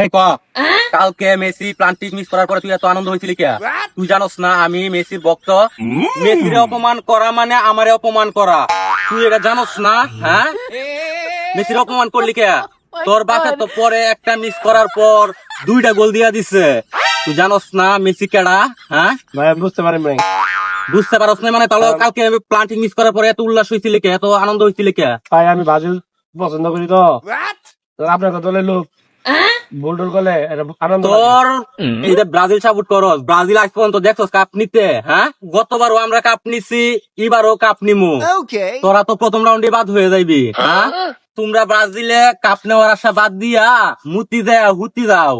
এই ক কালকে মেসি প্লান্টিক মিস করার পরে তুই এত আনন্দ হয়েছিলি কে? তুই জানোস না আমি মেসির ভক্ত। মেসির অপমান করা মানে আমারে অপমান করা, তুই এটা জানোস না? হ্যাঁ, মেসির অপমান করলি কে? তোর বাপে তো পরে একটা মিস করার পর 2টা গোল দিয়া দিছে। তুই জানোস না মেসি কেডা? হ্যাঁ ভাই আমি বুঝতে পারি নাই। বুঝতে পারস না মানে? তাহলে কালকে প্লান্টিং মিস করার পরে এত উল্লাস হয়েছিল কে, এত আনন্দ হয়েছিল কে? ভাই আমি ব্রাজিল পছন্দ করি তো, আপনার দলের লোক ভুল টুল করলে এটা আনন্দ লাগে। তোর এই যে ব্রাজিল সাপোর্ট করস, ব্রাজিল আজ পর্যন্ত দেখছস কাপ নিতে? হ্যাঁ, গতবারও আমরা কাপ নিছি, এবারও কাপ নিমু। তোরা তো প্রথম রাউন্ডে বাদ হয়ে যাইবি। হ্যাঁ, তোমরা ব্রাজিলে কাপ নেওয়ার আশা বাদ দিয়া মুতি দেয়া হুতি দাও।